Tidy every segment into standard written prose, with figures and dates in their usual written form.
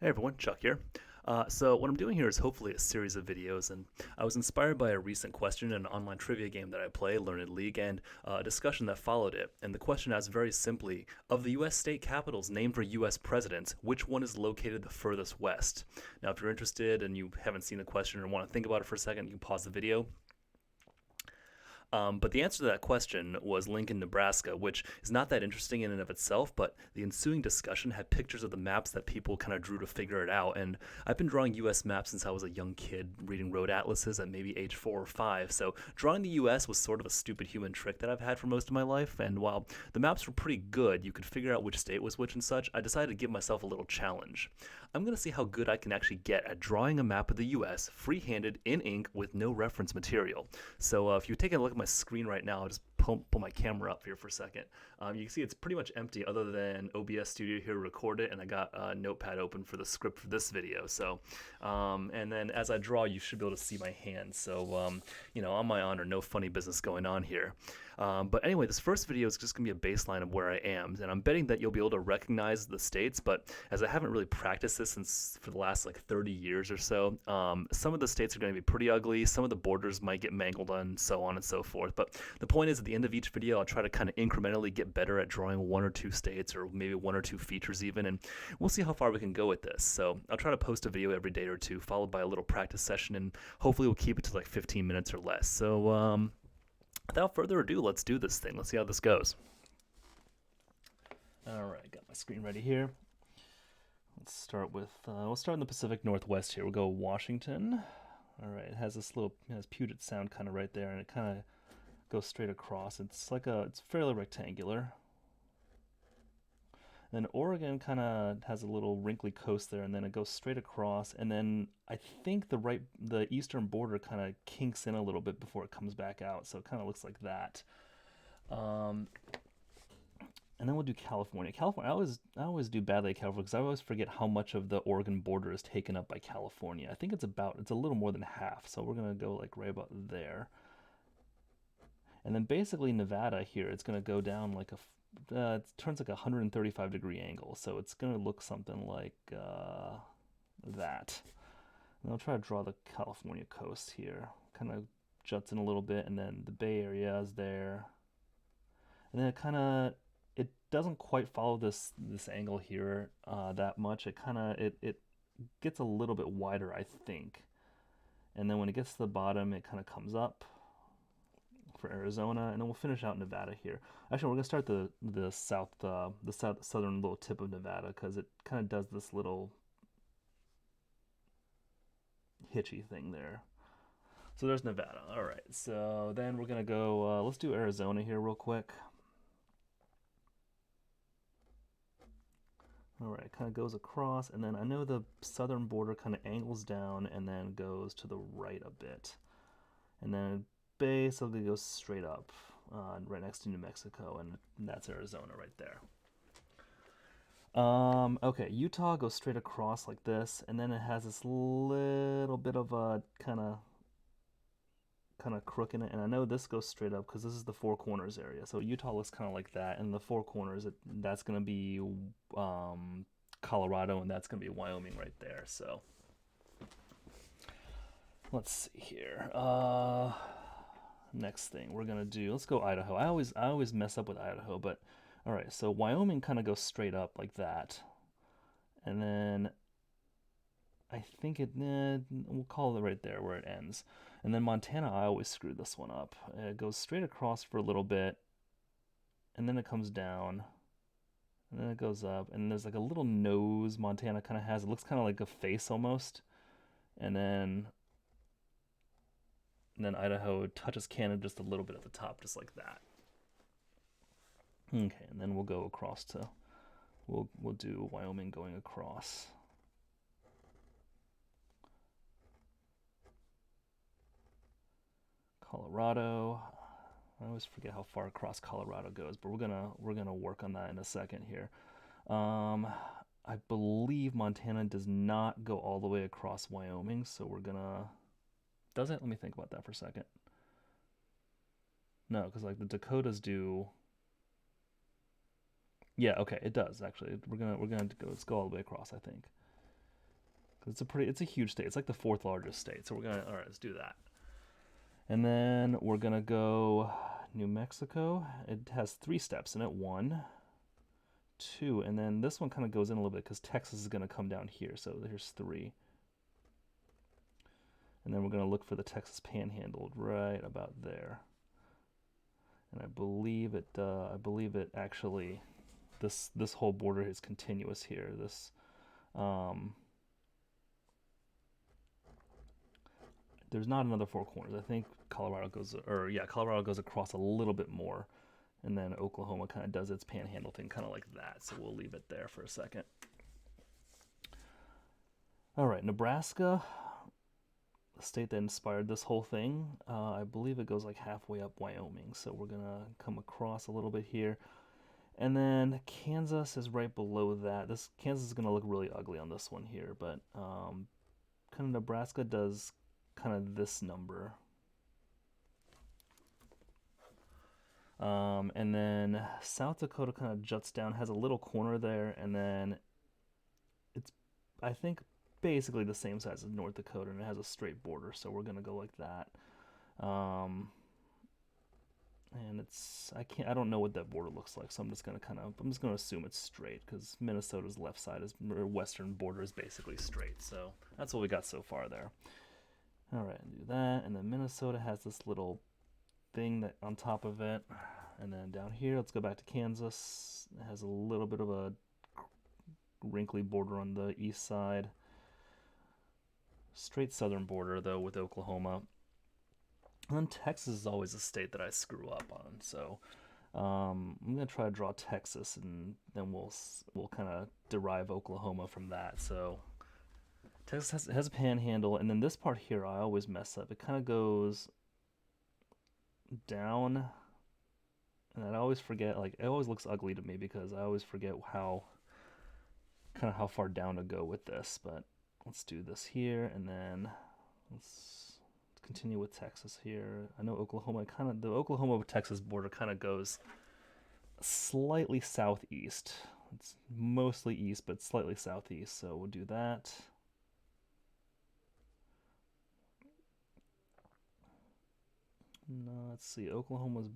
Hey everyone, Chuck here. So what I'm doing here is hopefully a series of videos, and I was inspired by a recent question in an online trivia game that I play, Learned League, and a discussion that followed it. And the question asked very simply, of the U.S. state capitals named for U.S. presidents, which one is located the furthest west? Now, if you're interested and you haven't seen the question or want to think about it for a second, you can pause the video. But the answer to that question was Lincoln, Nebraska, which is not that interesting in and of itself, but the ensuing discussion had pictures of the maps that people kind of drew to figure it out. And I've been drawing US maps since I was a young kid, reading road atlases at maybe age 4 or 5. So drawing the US was sort of a stupid human trick that I've had for most of my life. And while the maps were pretty good, you could figure out which state was which and such, I decided to give myself a little challenge. I'm going to see how good I can actually get at drawing a map of the US free-handed in ink with no reference material. So if you take a look at my screen right now, I'll just pull my camera up here for a second. You can see it's pretty much empty other than OBS Studio here to record it, and I got a notepad open for the script for this video. So, and then as I draw, you should be able to see my hands. So, on my honor, no funny business going on here. But anyway, this first video is just going to be a baseline of where I am, and I'm betting that you'll be able to recognize the states, but as I haven't really practiced this since for the last like 30 years or so, some of the states are going to be pretty ugly, some of the borders might get mangled and so on and so forth. But the point is, at the end of each video, I'll try to kind of incrementally get better at drawing one or two states, or maybe one or two features even, and we'll see how far we can go with this. So I'll try to post a video every day or two, followed by a little practice session, and hopefully we'll keep it to like 15 minutes or less. So without further ado, let's do this thing. Let's see how this goes. All right, got my screen ready here. Let's start with, we'll start in the Pacific Northwest here. We'll go Washington. All right, it has this little, it has Puget Sound kind of right there, and it kind of goes straight across. It's fairly rectangular. Then Oregon kind of has a little wrinkly coast there, and then it goes straight across, and then I think the eastern border kind of kinks in a little bit before it comes back out, so it kind of looks like that. Um, and then we'll do California. California, I always do badly at California because I always forget how much of the Oregon border is taken up by California. I think it's a little more than half, so we're gonna go like right about there. And then basically Nevada here, it's gonna go down like it turns like a 135-degree angle, so it's gonna look something like that. And I'll try to draw the California coast here. Kind of juts in a little bit, and then the Bay Area is there. And then it doesn't quite follow this angle here that much. It gets a little bit wider, I think. And then when it gets to the bottom, it kind of comes up for Arizona, and then we'll finish out Nevada here. Actually, we're gonna start the southern little tip of Nevada because it kind of does this little hitchy thing there. So there's Nevada. All right. So then we're gonna go. Let's do Arizona here real quick. All right, kind of goes across, and then I know the southern border kind of angles down and then goes to the right a bit, and then basically goes straight up, right next to New Mexico, and that's Arizona right there. Okay, Utah goes straight across like this, and then it has this little bit of a kind of crook in it, and I know this goes straight up because this is the Four Corners area. So Utah looks kind of like that, and the Four Corners, that's gonna be Colorado, and that's gonna be Wyoming right there. So let's see here. Next thing we're gonna do, let's go Idaho. I always mess up with Idaho, but all right. So Wyoming kind of goes straight up like that, and then I think we'll call it right there where it ends. And then Montana, I always screw this one up. It goes straight across for a little bit, and then it comes down, and then it goes up, and there's like a little nose Montana kind of has. It looks kind of like a face almost, and then Idaho touches Canada just a little bit at the top, just like that. Okay, and then we'll go across to we'll do Wyoming going across. Colorado. I always forget how far across Colorado goes, but we're gonna work on that in a second here. Um, I believe Montana does not go all the way across Wyoming, so we're gonna. Does it? Let me think about that for a second. No, because like the Dakotas do. Yeah, okay, it does actually. We're gonna go. Let's go all the way across, I think. It's a huge state. It's like the fourth largest state. So all right, let's do that. And then we're gonna go New Mexico. It has 3 steps in it. 1, 2, and then this one kind of goes in a little bit because Texas is gonna come down here. So here's 3. And then we're gonna look for the Texas Panhandle right about there. And I believe it actually, this whole border is continuous here. There's not another 4 corners. I think Colorado goes across a little bit more, and then Oklahoma kind of does its panhandle thing, kind of like that. So we'll leave it there for a second. All right, Nebraska, the state that inspired this whole thing. I believe it goes like halfway up Wyoming. So we're gonna come across a little bit here. And then Kansas is right below that. Kansas is gonna look really ugly on this one here, but kind of Nebraska does kind of this number. And then South Dakota kind of juts down, has a little corner there, and then it's, I think, basically the same size as North Dakota, and it has a straight border, so we're gonna go like that. And I don't know what that border looks like, so I'm just gonna assume it's straight because Minnesota's western border is basically straight. So that's what we got so far there. All right, do that, and then Minnesota has this little thing that on top of it, and then down here, let's go back to Kansas. It has a little bit of a wrinkly border on the east side. Straight southern border though with Oklahoma. And then Texas is always a state that I screw up on, so I'm gonna try to draw Texas, and then we'll kind of derive Oklahoma from that. So Texas has a panhandle, and then this part here I always mess up. It kind of goes down, and I always forget. Like, it always looks ugly to me because I always forget how far down to go with this. But let's do this here, and then let's continue with Texas here. I know Oklahoma, the Oklahoma-Texas border kind of goes slightly southeast. It's mostly east, but slightly southeast, so we'll do that. No, let's see. Oklahoma's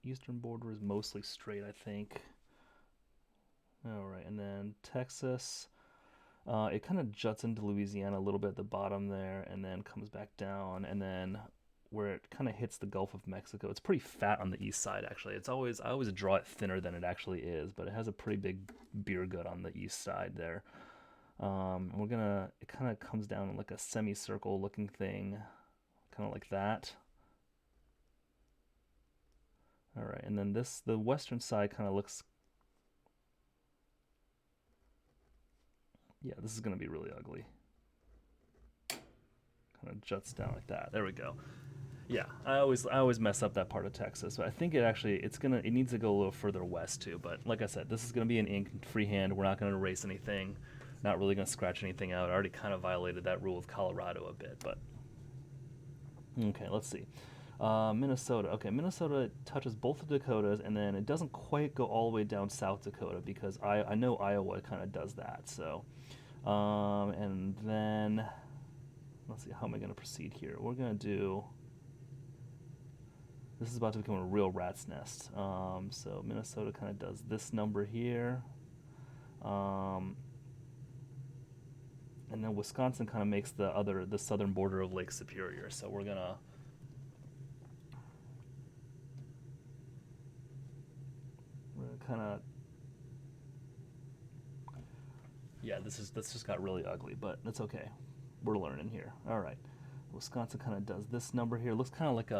eastern border is mostly straight, I think. All right, and then Texas, it kind of juts into Louisiana a little bit at the bottom there, and then comes back down, and then where it kind of hits the Gulf of Mexico. It's pretty fat on the east side, actually. I always draw it thinner than it actually is, but it has a pretty big beer gut on the east side there. It kind of comes down like a semicircle looking thing, kind of like that. All right, and then the western side kind of looks, yeah, this is going to be really ugly. Kind of juts down like that. There we go. Yeah, I always mess up that part of Texas, but I think it needs to go a little further west too. But like I said, this is going to be an ink freehand. We're not going to erase anything. Not really going to scratch anything out. I already kind of violated that rule of Colorado a bit, but okay, let's see. Minnesota. Okay, Minnesota touches both the Dakotas, and then it doesn't quite go all the way down South Dakota because I know Iowa kind of does that. So, and then let's see, how am I going to proceed here? We're going to do. This is about to become a real rat's nest. So Minnesota kind of does this number here. And then Wisconsin kind of makes the southern border of Lake Superior. So we're gonna kind of, yeah, this just got really ugly, but that's okay. We're learning here. All right. Wisconsin kind of does this number here. It looks kind of like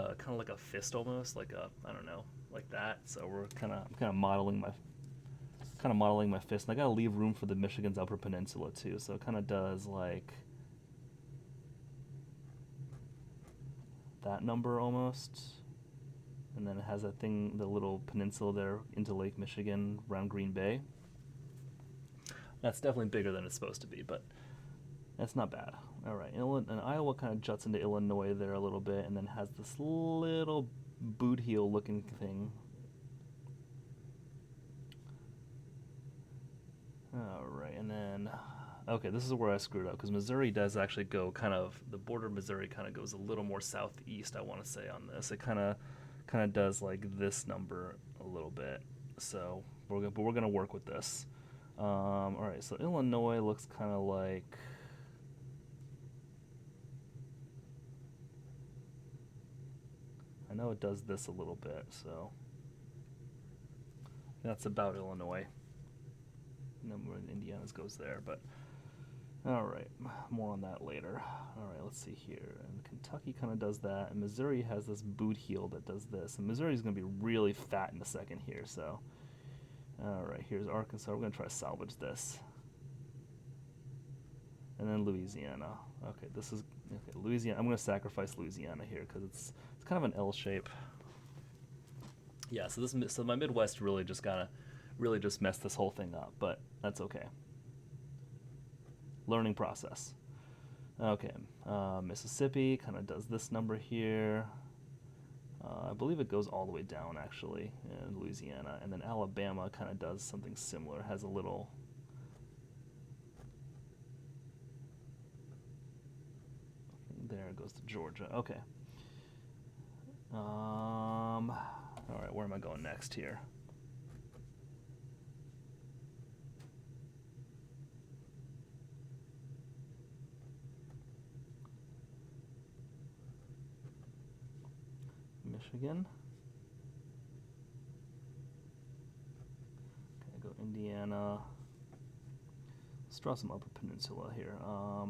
a fist almost, like a, I don't know, like that. So I'm kind of modeling my fist, and I gotta leave room for the Michigan's Upper Peninsula too. So it kind of does like that number almost, and then it has that thing, the little peninsula there into Lake Michigan around Green Bay. That's definitely bigger than it's supposed to be, but that's not bad. All right, and Iowa kind of juts into Illinois there a little bit, and then has this little boot heel looking thing. All right, and then Okay, this is where I screwed up because Missouri does actually go kind of the border of Missouri kind of goes a little more southeast. I want to say on this, it kind of does like this number a little bit. So we're gonna work with this. All right, so Illinois looks kind of like. I know it does this a little bit, so that's about Illinois. Number in Indiana's goes there, but all right, more on that later. All right, let's see here. And Kentucky kind of does that, and Missouri has this boot heel that does this. And Missouri's going to be really fat in a second here, so. All right, here's Arkansas. We're going to try to salvage this. And then Louisiana. Okay, this is okay. Louisiana. I'm going to sacrifice Louisiana here because it's kind of an L shape. Yeah, so my Midwest really just messed this whole thing up, but that's okay. Learning process. Okay, Mississippi kind of does this number here. I believe it goes all the way down actually in Louisiana, and then Alabama kind of does something similar. Has a little. There it goes to Georgia. Okay. All right, where am I going next here? Michigan. Okay, go Indiana. Let's draw some Upper Peninsula here. I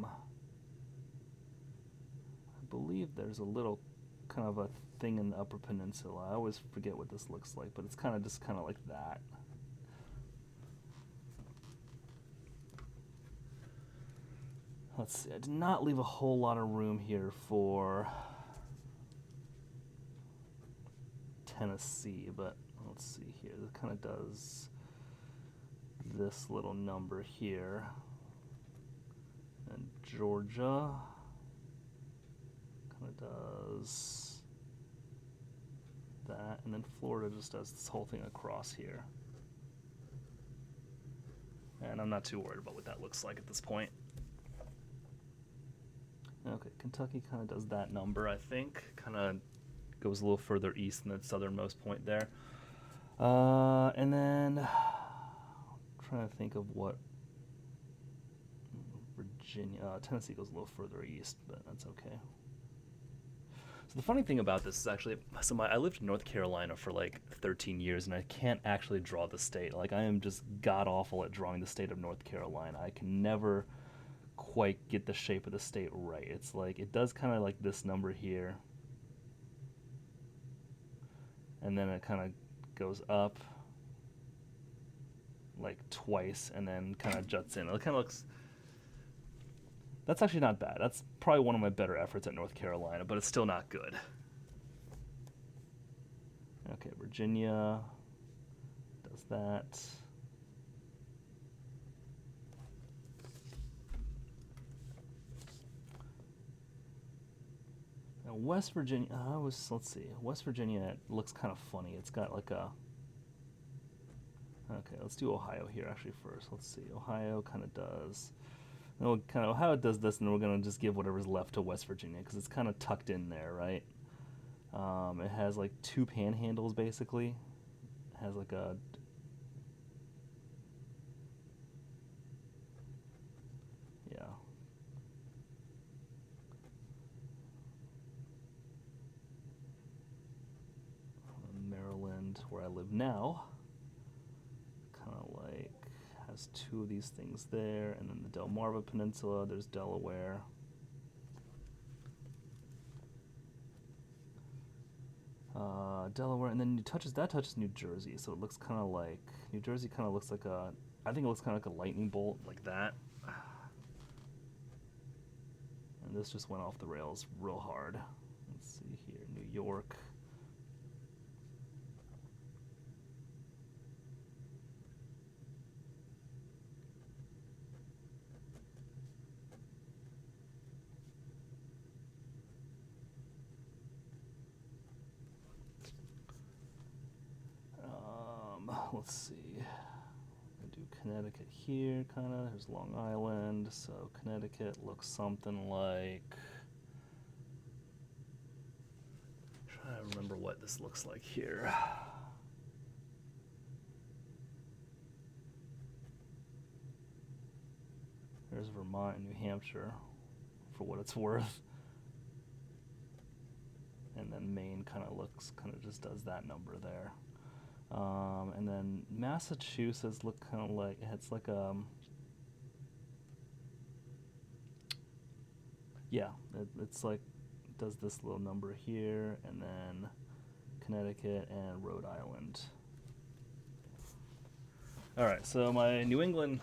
believe there's a little kind of a thing in the Upper Peninsula. I always forget what this looks like, but it's kind of like that. Let's see. I did not leave a whole lot of room here for Tennessee, but let's see here. This kind of does this little number here. And Georgia kind of does that. And then Florida just does this whole thing across here. And I'm not too worried about what that looks like at this point. Okay, Kentucky kind of does that number, I think. Kind of goes a little further east than the southernmost point there. And then I'm trying to think of what Virginia, Tennessee goes a little further east, but that's okay. So the funny thing about this is actually, I lived in North Carolina for like 13 years, and I can't actually draw the state. Like, I am just god awful at drawing the state of North Carolina. I can never quite get the shape of the state right. It's like, it does kind of like this number here, and then it kind of goes up like twice and then kind of juts in. It kind of looks. That's actually not bad. That's probably one of my better efforts at North Carolina, but it's still not good. Okay, Virginia does that. Now West Virginia, let's see. West Virginia looks kind of funny. It's got like a. Okay, let's do Ohio here actually first. Let's see. Ohio kind of does. Ohio does this, and then we're going to just give whatever's left to West Virginia because it's kind of tucked in there, right? It has like two panhandles basically. It has like a. Yeah. Maryland, where I live now, kind of like has two of these things there, and then the Delmarva Peninsula, there's Delaware. Delaware, and then that touches New Jersey, so it looks kind of like, New Jersey kind of looks like I think it looks kind of like a lightning bolt, like that. And this just went off the rails real hard. Let's see here, New York. Let's see. I do Connecticut here, kind of. There's Long Island. So Connecticut looks something like. Trying to remember what this looks like here. There's Vermont and New Hampshire, for what it's worth. And then Maine kind of just does that number there. And then Massachusetts look kind of like, it's like yeah, it's like, it does this little number here, and then Connecticut and Rhode Island. All right, so my New England,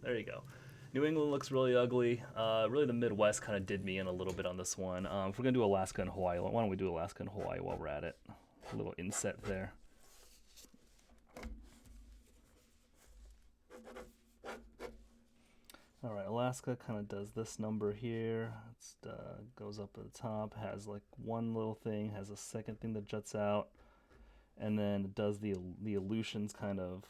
there you go. New England looks really ugly. Really, the Midwest kind of did me in a little bit on this one. If we're going to do Alaska and Hawaii, why don't we do Alaska and Hawaii while we're at it? A little inset there. All right, Alaska kind of does this number here. It goes up at the top, has like one little thing, has a second thing that juts out, and then it does the Aleutians kind of.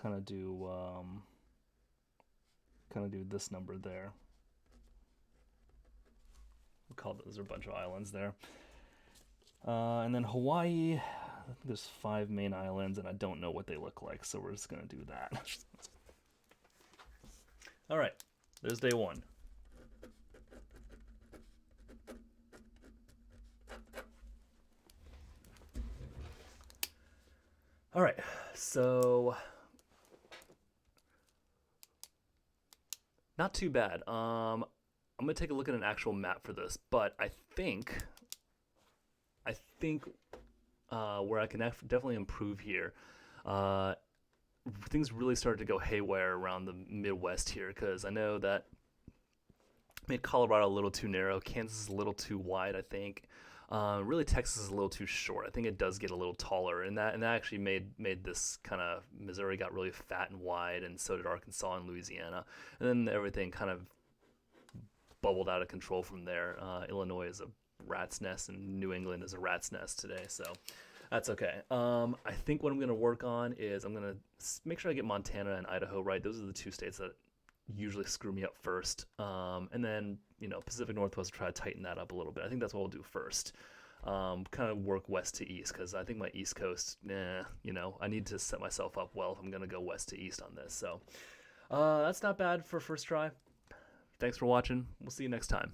Kind of do this number there. We'll call those a bunch of islands there. And then Hawaii, I think there's 5 main islands, and I don't know what they look like, so we're just going to do that. All right, there's day 1. All right, so not too bad. I'm going to take a look at an actual map for this, but I think where I can definitely improve here, things really started to go haywire around the Midwest here, because I know that made Colorado a little too narrow, Kansas is a little too wide, I think. Really, Texas is a little too short. I think it does get a little taller, and that actually made this kind of, Missouri got really fat and wide, and so did Arkansas and Louisiana, and then everything kind of bubbled out of control from there. Illinois is a rat's nest, and New England is a rat's nest today, so that's okay. I think what I'm going to work on is I'm going to make sure I get Montana and Idaho right. Those are the 2 states that usually screw me up first. And then, Pacific Northwest, try to tighten that up a little bit. I think that's what we'll do first. Kind of work west to east, because I think my East Coast, I need to set myself up well if I'm going to go west to east on this. So that's not bad for first try. Thanks for watching. We'll see you next time.